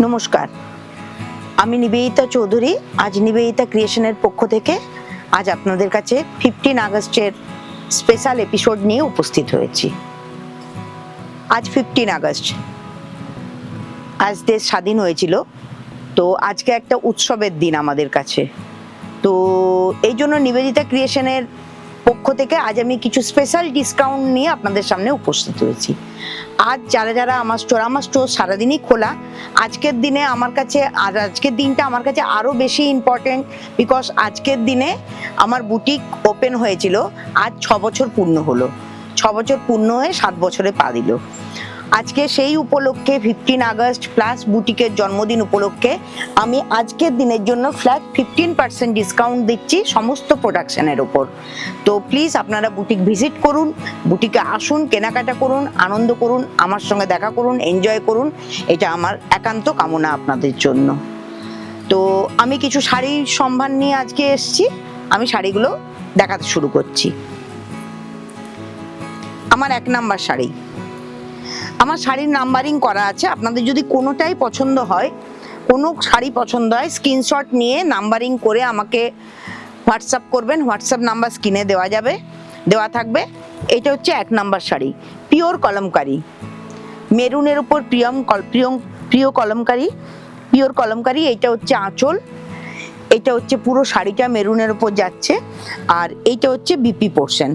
নমস্কার, আমি নিবেদিতা চৌধুরী। আজ নিবেদিতা ক্রিয়েশনের পক্ষ থেকে আজ আপনাদের কাছে 15 আগস্টের স্পেশাল এপিসোড নিয়ে উপস্থিত হয়েছি। আজ 15 আগস্ট, আজ দেশ স্বাধীন হয়েছিল। তো আজকে একটা উৎসবের দিন আমাদের কাছে। তো এই জন্য নিবেদিতা ক্রিয়েশনের পক্ষ থেকে আজ আমি কিছু স্পেশাল ডিসকাউন্ট নিয়ে আপনাদের সামনে উপস্থিত হয়েছি। আজ যারা আমার স্টোর সারাদিনই খোলা। আজকের দিনটা আমার কাছে আরও বেশি ইম্পর্টেন্ট, বিকজ আজকের দিনে আমার বুটিক ওপেন হয়েছিল। আজ 6 বছর পূর্ণ হলো। 6 বছর পূর্ণ হয়ে 7 বছরে পা দিল। আজকে সেই উপলক্ষে 15 আগস্ট প্লাস বুটিকের জন্মদিন উপলক্ষে আমি আজকের দিনের জন্য ফ্ল্যাট 15% ডিসকাউন্ট দিচ্ছি সমস্ত প্রোডাকশনের ওপর। তো প্লিজ আপনারা বুটিক ভিজিট করুন, বুটিকে আসুন, কেনাকাটা করুন, আনন্দ করুন, আমার সঙ্গে দেখা করুন, এনজয় করুন। এটা আমার একান্ত কামনা আপনাদের জন্য। তো আমি কিছু শাড়ির সম্ভার নিয়ে আজকে এসেছি। আমি শাড়িগুলো দেখাতে শুরু করছি। আমার 1 নাম্বার শাড়ি। আমার শাড়ির নাম্বারিং করা আছে। আপনাদের যদি কোনোটাই পছন্দ হয়, কোনো শাড়ি পছন্দ হয়, স্ক্রিনশট নিয়ে নাম্বারিং করে আমাকে হোয়াটসঅ্যাপ করবেন। হোয়াটসঅ্যাপ নাম্বার স্ক্রিনে দেওয়া থাকবে। এটা হচ্ছে 1 নাম্বার শাড়ি, পিওর কলমকারি, মেরুনের উপর প্রিয় কলমকারি। এইটা হচ্ছে আঁচল। এটা হচ্ছে পুরো শাড়িটা মেরুনের উপর যাচ্ছে। আর এইটা হচ্ছে বিপি পোর্শন।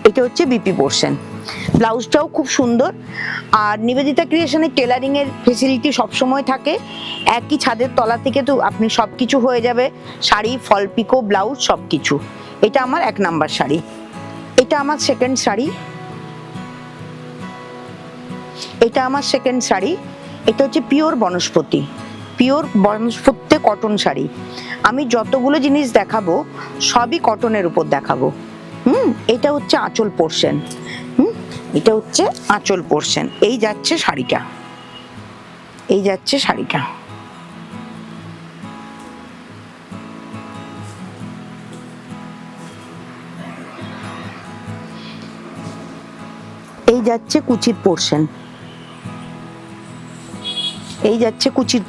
এটা হচ্ছে বিপি পোর্শন। ব্লাউজটাও খুব সুন্দর। আর নিবেদিতা ক্রিয়েশনের টেলারিং এর ফেসিলিটি সবসময় থাকে। একই ছাদের তলা থেকে তো আপনি সবকিছু হয়ে যাবে, শাড়ি, ফল পিকো, ব্লাউজ সবকিছু। এটা আমার 1 নাম্বার শাড়ি। এটা আমার সেকেন্ড শাড়ি। এটা হচ্ছে পিওর বনস্পতি কটন শাড়ি। আমি যতগুলো জিনিস দেখাবো সবই কটনের উপর দেখাবো। এটা হচ্ছে আঁচল পোর্শন। এই যাচ্ছে শাড়িটা। এই যাচ্ছে কুচির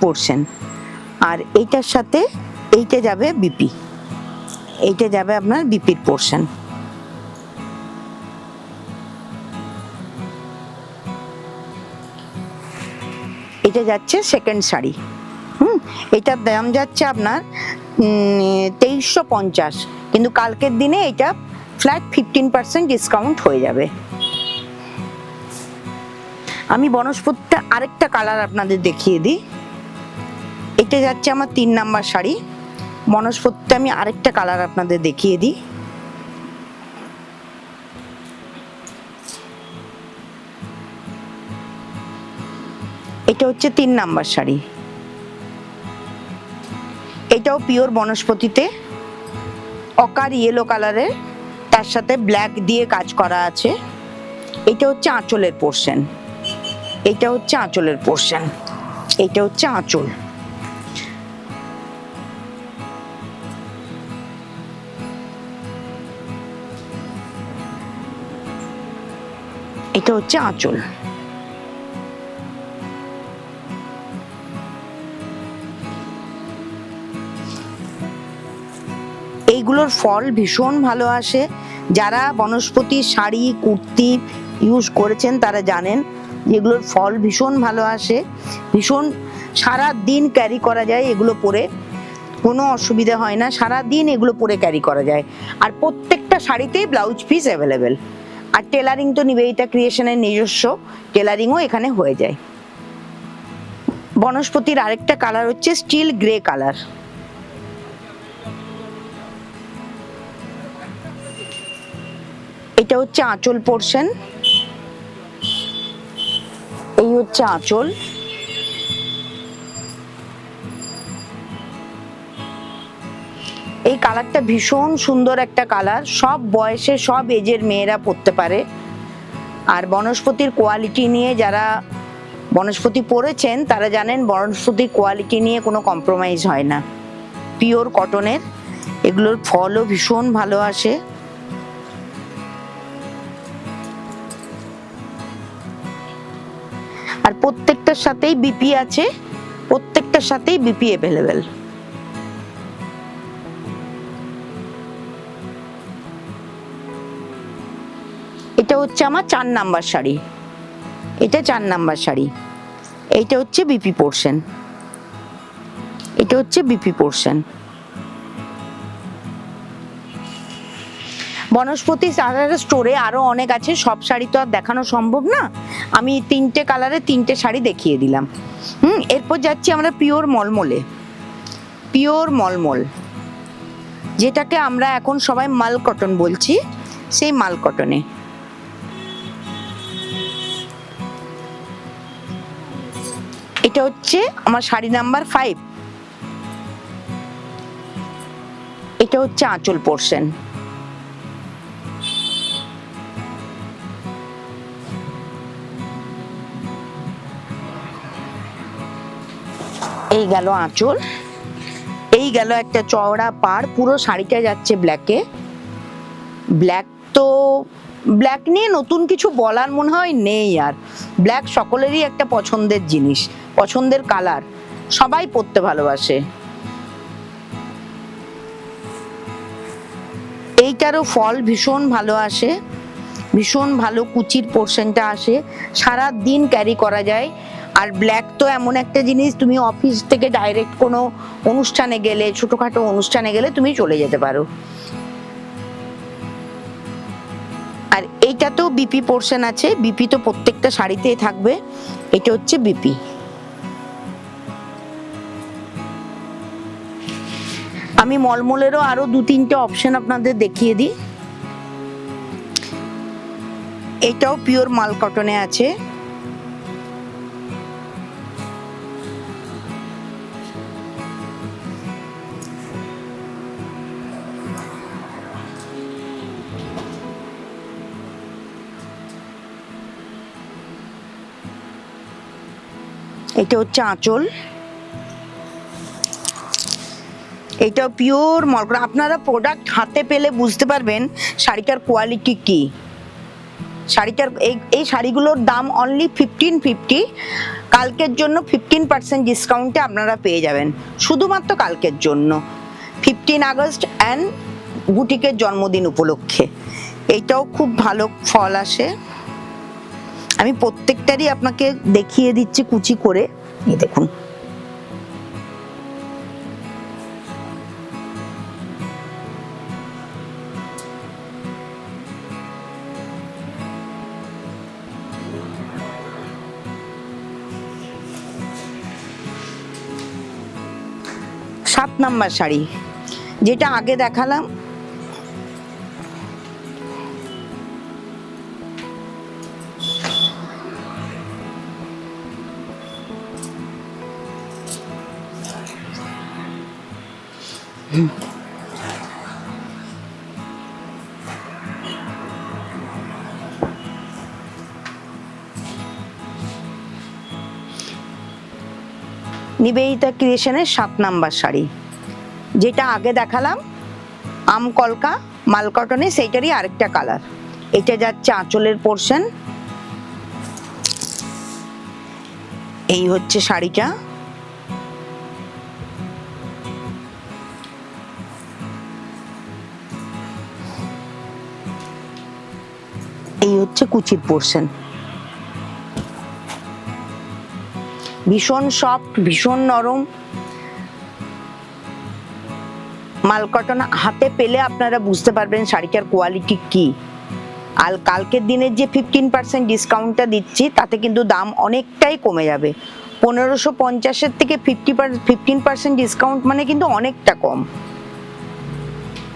পোর্শন। আর এইটার সাথে এইটা যাবে বিপি। এইটা যাবে আপনার বিপির পোর্শন। এটা যাচ্ছে সেকেন্ড শাড়ি। এটার দাম যাচ্ছে আপনার 2350, কিন্তু কালকের দিনে এটা ফ্ল্যাট 15% ডিসকাউন্ট হয়ে যাবে। আমি বনস্পতিটা আরেকটা কালার আপনাদের দেখিয়ে দিই। এটা যাচ্ছে আমার 3 নাম্বার শাড়ি। বনস্পতিটা আমি আরেকটা কালার আপনাদের দেখিয়ে দিই। এটা হচ্ছে 3 নাম্বার শাড়ি। এটাও পিওর বনস্পতিতে, অকার ইয়েলো কালারের, তার সাথে ব্ল্যাক দিয়ে কাজ করা আছে। এটা হচ্ছে আঁচলের পোর্শন। এটা হচ্ছে আঁচল। এটা হচ্ছে আঁচল। এইগুলোর ফল ভীষণ ভালো আসে। যারা বনস্পতি শাড়ি, কুর্তি ইউজ করেছেন তারা জানেন যেগুলোর ফল ভীষণ ভালো আসে। ভীষণ সারা দিন ক্যারি করা যায় এগুলো পরে, কোনো অসুবিধা হয় না। সারা দিন এগুলো পরে ক্যারি করা যায়। আর প্রত্যেকটা শাড়িতেই ব্লাউজ পিস অ্যাভেলেবেল। আর টেলারিং তো নিবেদিতা ক্রিয়েশনের নিজস্ব টেলারিংও এখানে হয়ে যায়। বনস্পতির আরেকটা কালার হচ্ছে স্টিল গ্রে কালার। এটা হচ্ছে আঁচল পোর্শন। এই হচ্ছে আঁচল। এই কালারটা ভীষণ সুন্দর একটা কালার। সব বয়সে, সব এজের মেয়েরা পরতে পারে। আর বনস্পতির কোয়ালিটি নিয়ে যারা বনস্পতি পরেছেন তারা জানেন বনস্পতির কোয়ালিটি নিয়ে কোনো কম্প্রোমাইজ হয় না। পিওর কটনের। এগুলোর ফলও ভীষণ ভালো আসে। আর প্রত্যেকটার সাথেই বিপি আছে, প্রত্যেকটার সাথেই বিপি অ্যাভেলেবেল। এটা হচ্ছে আমার 4 নাম্বার শাড়ি, এটা 4 নাম্বার শাড়ি। এইটা হচ্ছে বিপি পোর্শন, এটা হচ্ছে বিপি পোর্শন। বনস্পতি স্টোরে আরো অনেক আছে, সব শাড়ি তো আর দেখানো সম্ভব না, আমি 3টে কালারে 3টে শাড়ি দেখিয়ে দিলাম। এরপর যাচ্ছি আমরা পিওর মলমলে। পিওর মলমল, যেটাকে আমরা এখন সবাই মাল কটন বলছি, সেই মাল কটনে। এটা হচ্ছে আমার শাড়ি নাম্বার 5। এটা হচ্ছে আঁচল পোর্শন। এই গেল আঁচল, এই গেল একটা চওড়া পাড়, পুরো শাড়িটা যাচ্ছে ব্ল্যাকে। ব্ল্যাক তো ব্ল্যাক নিয়ে নতুন কিছু বলার মনে হয় নেই আর, ব্ল্যাক সকলেরই একটা পছন্দের জিনিস, পছন্দের কালার, সবাই পরতে ভালোবাসে। এইটারও ফল ভীষণ ভালো আসে, ভীষণ ভালো কুচির পোর্শনটা আসে, সারা দিন ক্যারি করা যায়। আর ব্ল্যাক তো এমন একটা জিনিস, তুমি অফিস থেকে ডাইরেক্ট কোনো অনুষ্ঠানে গেলে, ছোটখাটো অনুষ্ঠানে গেলে তুমি চলে যেতে পারো। আর এইটাতেও বিপি পোর্শন আছে, বিপি তো প্রত্যেকটা শাড়িতেই থাকবে। এটা হচ্ছে বিপি। আমি মলমলেরও আরো 2-3টে অপশন আপনাদের দেখিয়ে দিই। এটাও পিওর মাল কটনে আছে। এটা হচ্ছে আঁচল, এটা পিওর মলকরা। আপনারা প্রোডাক্ট হাতে পেলে বুঝতে পারবেন শাড়িটার কোয়ালিটি কি। শাড়িটার এই শাড়িগুলোর দাম অনলি 1550। কালকের জন্য 15% ডিসকাউন্টে আপনারা পেয়ে যাবেন, শুধুমাত্র কালকের জন্য, 15 আগস্ট অ্যান্ড বুটিকের জন্মদিন উপলক্ষে। এইটাও খুব ভালো ফল আসে। আমি প্রত্যেকটারই আপনাকে দেখিয়ে দিচ্ছি কুচি করে, এই দেখুন। সাত নাম্বার শাড়ি, যেটা আগে দেখালাম, নিবেদিতা ক্রিয়েশনের 7 নাম্বার শাড়ি, যেটা আগে দেখালাম আম কলকা মাল কটনে, সেইটারই আরেকটা কালার। এটা যাচ্ছে আঁচলের পোর্শন। এই হচ্ছে শাড়িটা। এই হচ্ছে কুচির পোর্শন। ভীষণ সফট, ভীষণ নরম মাল কটন। হাতে পেলে আপনারা বুঝতে পারবেন শাড়িটার কোয়ালিটি কি। আর কালকের দিনের যে 15% ডিসকাউন্টটা দিচ্ছি, তাতে কিন্তু দাম অনেকটাই কমে যাবে। 1550-এর থেকে 15% ডিসকাউন্ট মানে কিন্তু অনেকটা কম।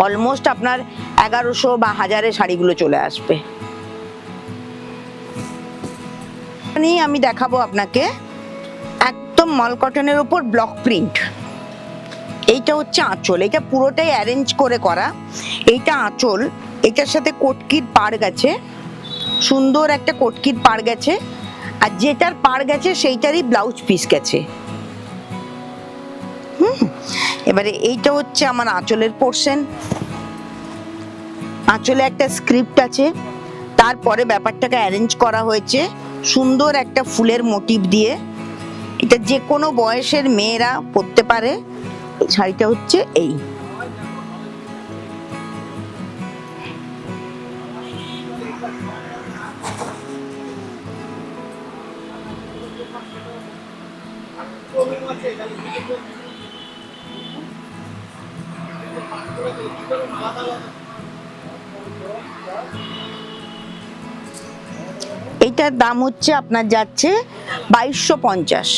অলমোস্ট আপনার 1100 বা 1000-এ শাড়িগুলো চলে আসবে। আমি দেখাবো আপনাকে একদম মাল কটনের উপর ব্লক প্রিন্ট। এইটা হচ্ছে আঁচল, এটা পুরোটাই অ্যারেঞ্জ করে করা। এইটা আঁচল, এটার সাথে কটকির পাড় গেছে, সুন্দর একটা কটকির পাড় গেছে। আর যেটার পাড় গেছে সেইটারই ব্লাউজ পিস গেছে। এবারে এইটা হচ্ছে আমার আঁচলের পোর্শন। আঁচলে একটা স্ক্রিপ্ট আছে, তারপরে ব্যাপারটাকে অ্যারেঞ্জ করা হয়েছে সুন্দর একটা ফুলের মোটিভ দিয়ে। এটা যে কোনো বয়সের মেয়েরা পরতে পারে। শাড়িটা হচ্ছে এই। এইটার দাম হচ্ছে আপনার যাচ্ছে 2250।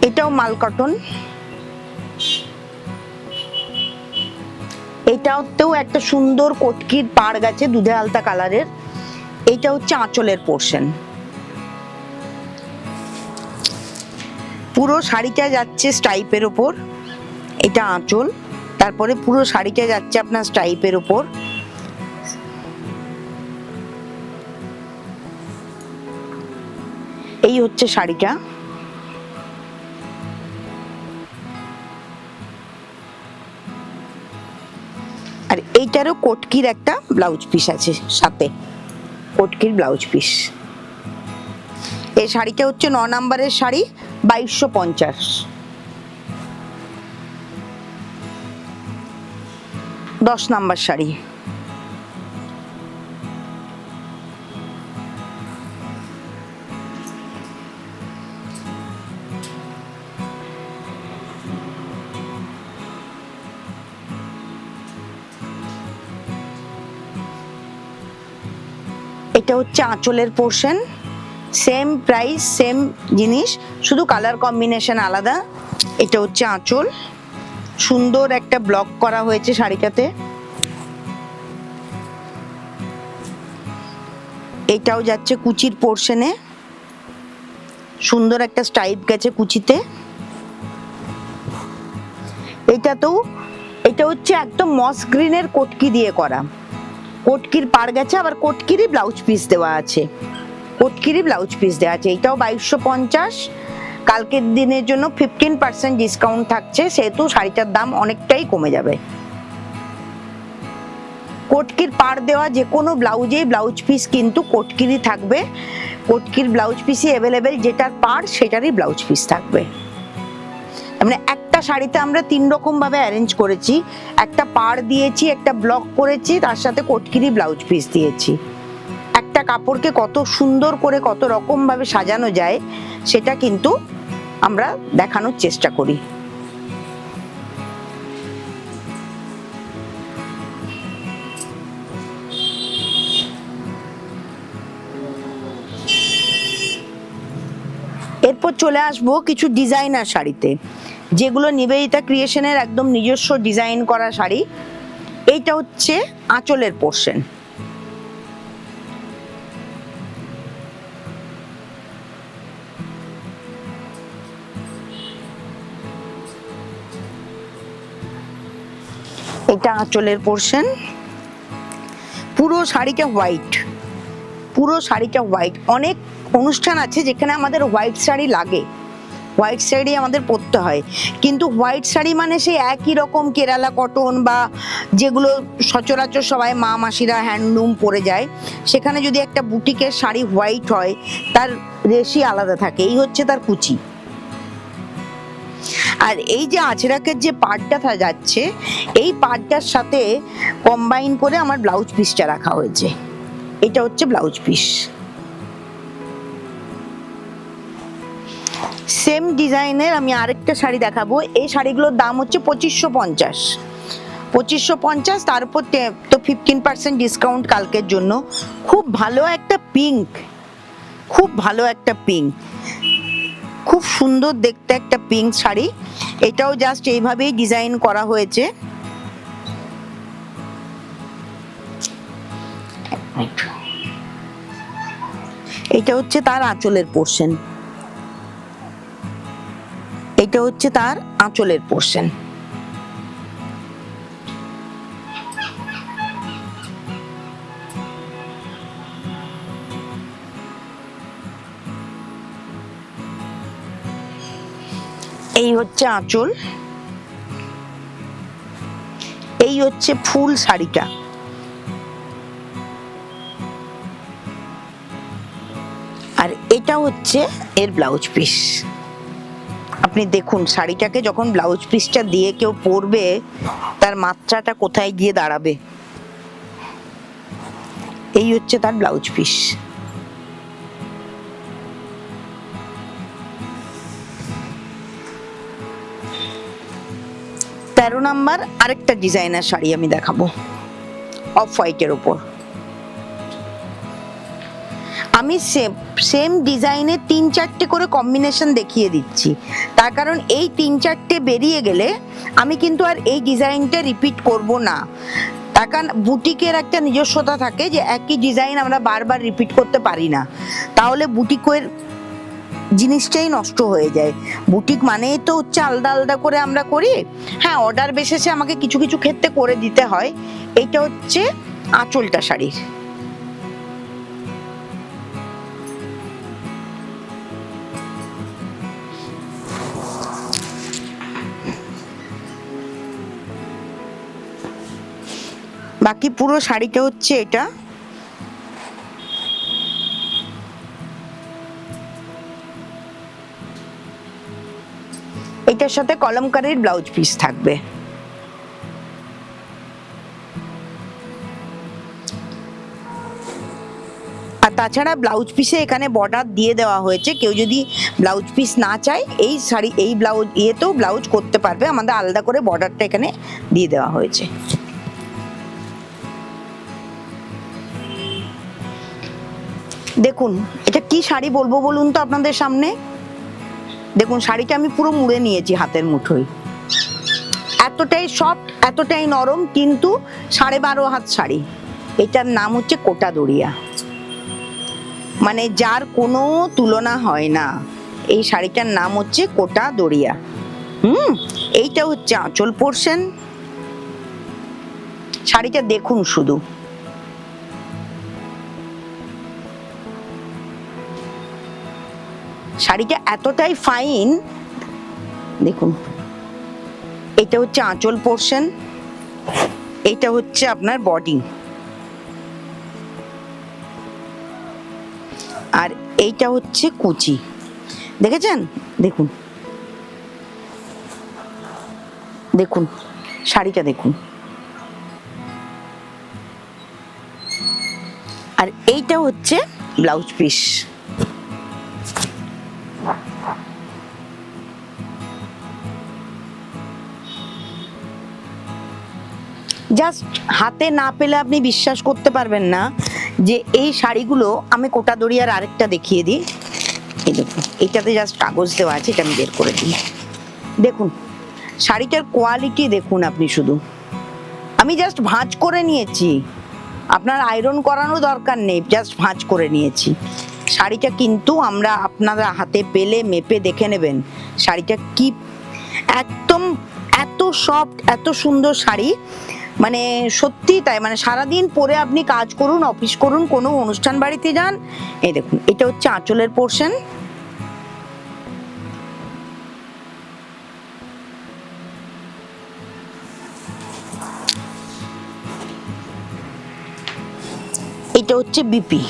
এটাও মাল কটন। এটাতেও একটা সুন্দর কটকির পাড় গেছে দুধে আলতা কালারের। এইটা হচ্ছে আঁচলের পোর্শন। পুরো শাড়িটা যাচ্ছে স্টাইপের ওপর। এটা আঁচল, তারপরে পুরো শাড়িটা যাচ্ছে আপনার স্টাইপের ওপর। এই হচ্ছে শাড়িটা। আর এইটারও কটকির একটা ব্লাউজ পিস আছে সাথে, কটকির ব্লাউজ পিস। এই শাড়িটা হচ্ছে 9 নম্বরের শাড়ি, 2250। 10 নম্বর শাড়ি। এটা হচ্ছে আঁচলের পোর্শন। সেম প্রাইস, সেম জিনিস, শুধু কালার কম্বিনেশন আলাদা। এটা হচ্ছে আঁচল, সুন্দর একটা ব্লক করা হয়েছে শাড়িটাতে। এটাও যাচ্ছে কুচির পোর্শনে, সুন্দর একটা স্টাইপ গেছে কুচিতে। এটা হচ্ছে একদম মস গ্রিনের কটকি দিয়ে করা। কটকির পাড় গেছে, আবার কটকিরই ব্লাউজ পিস দেওয়া আছে। কটকিরই ব্লাউজ পিস দেওয়া আছে। এটাও 2250। কালকের দিনের জন্য 15% ডিসকাউন্ট থাকছে, সেহেতু শাড়িটার দাম অনেকটাই কমে যাবে। কটকির পাড় দেওয়া যে কোনো ব্লাউজেই ব্লাউজ পিস কিন্তু কটকিরই থাকবে। কটকির ব্লাউজ পিসই অ্যাভেলেবেল, যেটার পাড় সেটারই ব্লাউজ পিস থাকবে। মানে একটা শাড়িতে আমরা 3 রকম ভাবে অ্যারেঞ্জ করেছি। একটা পাড় দিয়েছি, একটা ব্লক করেছি, তার সাথে কটকিরি ব্লাউজ পিস দিয়েছি। একটা কাপড়কে কত সুন্দর করে কত রকম ভাবে সাজানো যায় সেটা কিন্তু আমরা দেখানোর চেষ্টা করি। এরপর চলে আসবো কিছু ডিজাইনার শাড়িতে, যেগুলো নিবেদিতা ক্রিয়েশনের একদম নিজস্ব ডিজাইন করা শাড়ি। এইটা হচ্ছে আঁচলের পোর্শন। এটা আঁচলের পোর্শন। পুরো শাড়িটা হোয়াইট, পুরো শাড়িটা হোয়াইট। অনেক অনুষ্ঠান আছে যেখানে আমাদের হোয়াইট শাড়ি লাগে, হোয়াইট শাড়ি আমাদের পরতে হয়, কিন্তু হোয়াইট শাড়ি মানে সেই একই রকম কেরালা কটন বা যেগুলো সচরাচর সবাই মা মাসিরা হ্যান্ডলুম পরে যায়, সেখানে যদি একটা বুটিকের শাড়ি হোয়াইট হয় তার রেশি আলাদা থাকে। এই হচ্ছে তার কুচি। আর এই যে আঁচড়াকের যে পাড়টা যাচ্ছে, এই পাড়টার সাথে কম্বাইন করে আমার ব্লাউজ পিসটা রাখা হয়েছে। এটা হচ্ছে ব্লাউজ পিস। সেম ডিজাইনের আমি আরেকটা শাড়ি দেখাবো। এই শাড়িগুলোর দাম হচ্ছে 2550। 2550, তার উপর তো 15% ডিসকাউন্ট কালকের জন্য। খুব ভালো একটা পিঙ্ক, খুব ভালো একটা পিঙ্ক, খুব সুন্দর দেখতে একটা পিঙ্ক শাড়ি। এটাও জাস্ট এইভাবেই ডিজাইন করা হয়েছে। এটা হচ্ছে তার আঁচলের পোর্শন। এটা হচ্ছে তার আঁচলের পোর্শন। হচ্ছে আঁচল, এই হচ্ছে ফুল শাড়িটা, আর এটা হচ্ছে এর ব্লাউজ পিস। আপনি দেখুন শাড়িটাকে যখন ব্লাউজ পিসটা দিয়ে কেউ পরবে তার মাত্রাটা কোথায় গিয়ে দাঁড়াবে। এই হচ্ছে তার ব্লাউজ পিস। তেরো নাম্বার আরেকটা ডিজাইনার শাড়ি আমি দেখাবো, অফ হোয়াইটের উপর। আমি সেম ডিজাইনের 3-4টে করে কম্বিনেশন দেখিয়ে দিচ্ছি, তার কারণ এই 3-4টে বেরিয়ে গেলে আমি কিন্তু আর এই ডিজাইনটা রিপিট করব না। তার কারণ বুটিকের একটা নিজস্বতা থাকে যে একই ডিজাইন আমরা বারবার রিপিট করতে পারি না, তাহলে বুটিকের জিনিসটাই নষ্ট হয়ে যায়। বুটিক মানেই তো হচ্ছে আলাদা আলাদা করে আমরা করি। হ্যাঁ, অর্ডার বেসিসে আমাকে কিছু কিছু ক্ষেত্রে করে দিতে হয়। এইটা হচ্ছে আঁচলটা শাড়ির। বাকি পুরো শাড়িটা হচ্ছে এটা। এটার সাথে কলমকারীর ব্লাউজ পিস থাকবে। আর তাছাড়া ব্লাউজ পিসে এখানে বর্ডার দিয়ে দেওয়া হয়েছে, কেউ যদি ব্লাউজ পিস না চায় এই শাড়ি এই ব্লাউজ ইয়েতেও ব্লাউজ করতে পারবে, আমাদের আলাদা করে বর্ডারটা এখানে দিয়ে দেওয়া হয়েছে। দেখুন এটা কি শাড়ি বলবো বলুন তো আপনাদের সামনে। দেখুন শাড়িটা আমি পুরো মুড়ে নিয়েছি হাতের মুঠোয়, এতটাই সফট, এতটাই নরম, কিন্তু 12.5 হাত শাড়ি। এটার নাম হচ্ছে কোটা দড়িয়া, মানে যার কোনো তুলনা হয় না। এই শাড়িটার নাম হচ্ছে কোটা দড়িয়া। এইটা হচ্ছে আঁচল পোরশন। শাড়িটা দেখুন শুধু, শাড়িটা এতটাই ফাইন। দেখুন এটা হচ্ছে আঁচল পোরশন, এটা হচ্ছে আপনার বডি, আর এইটা হচ্ছে কুচি। দেখেছেন? দেখুন দেখুন শাড়িটা দেখুন। আর এইটা হচ্ছে ব্লাউজ পিস। জাস্ট হাতে না পেলে আপনি বিশ্বাস করতে পারবেন না যে এই শাড়িগুলো। আমি কোটা দড়িয়ার আরেকটা দেখিয়ে দিই। এই দেখুন, এটাতে জাস্ট কাগজ দেওয়া আছে, এটা আমি বের করে দিই। দেখুন শাড়িটার কোয়ালিটি দেখুন আপনি শুধু। আমি জাস্ট ভাঁজ করে নিয়েছি, আপনার আয়রন করানো দরকার নেই, জাস্ট ভাঁজ করে নিয়েছি। শাড়িটা কিন্তু আমরা আপনারা হাতে পেলে মেপে দেখে নেবেন শাড়িটা কি একদম এত সফট, এত সুন্দর শাড়ি। মানে সত্যি তাই, মানে সারাদিন পরে আপনি কাজ করুন, অফিস করুন, কোনো অনুষ্ঠান বাড়িতে যান। এই দেখুন এটা হচ্ছে আঁচলের পোরশন। এটা হচ্ছে বিপি।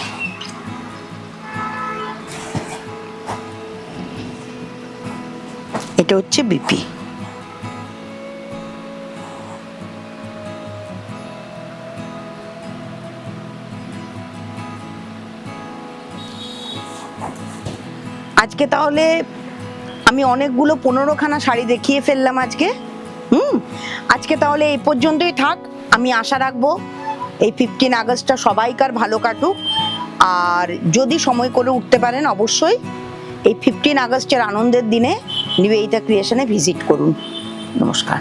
এটা হচ্ছে বিপি। আজকে তাহলে আমি অনেকগুলো 15খানা শাড়ি দেখিয়ে ফেললাম আজকে। আজকে তাহলে এই পর্যন্তই থাক। আমি আশা রাখবো এই 15 আগস্টটা সবাইকার ভালো কাটুক। আর যদি সময় করে উঠতে পারেন অবশ্যই এই 15 আগস্টের আনন্দের দিনে নিবেদিতা ক্রিয়েশনে ভিজিট করুন। নমস্কার।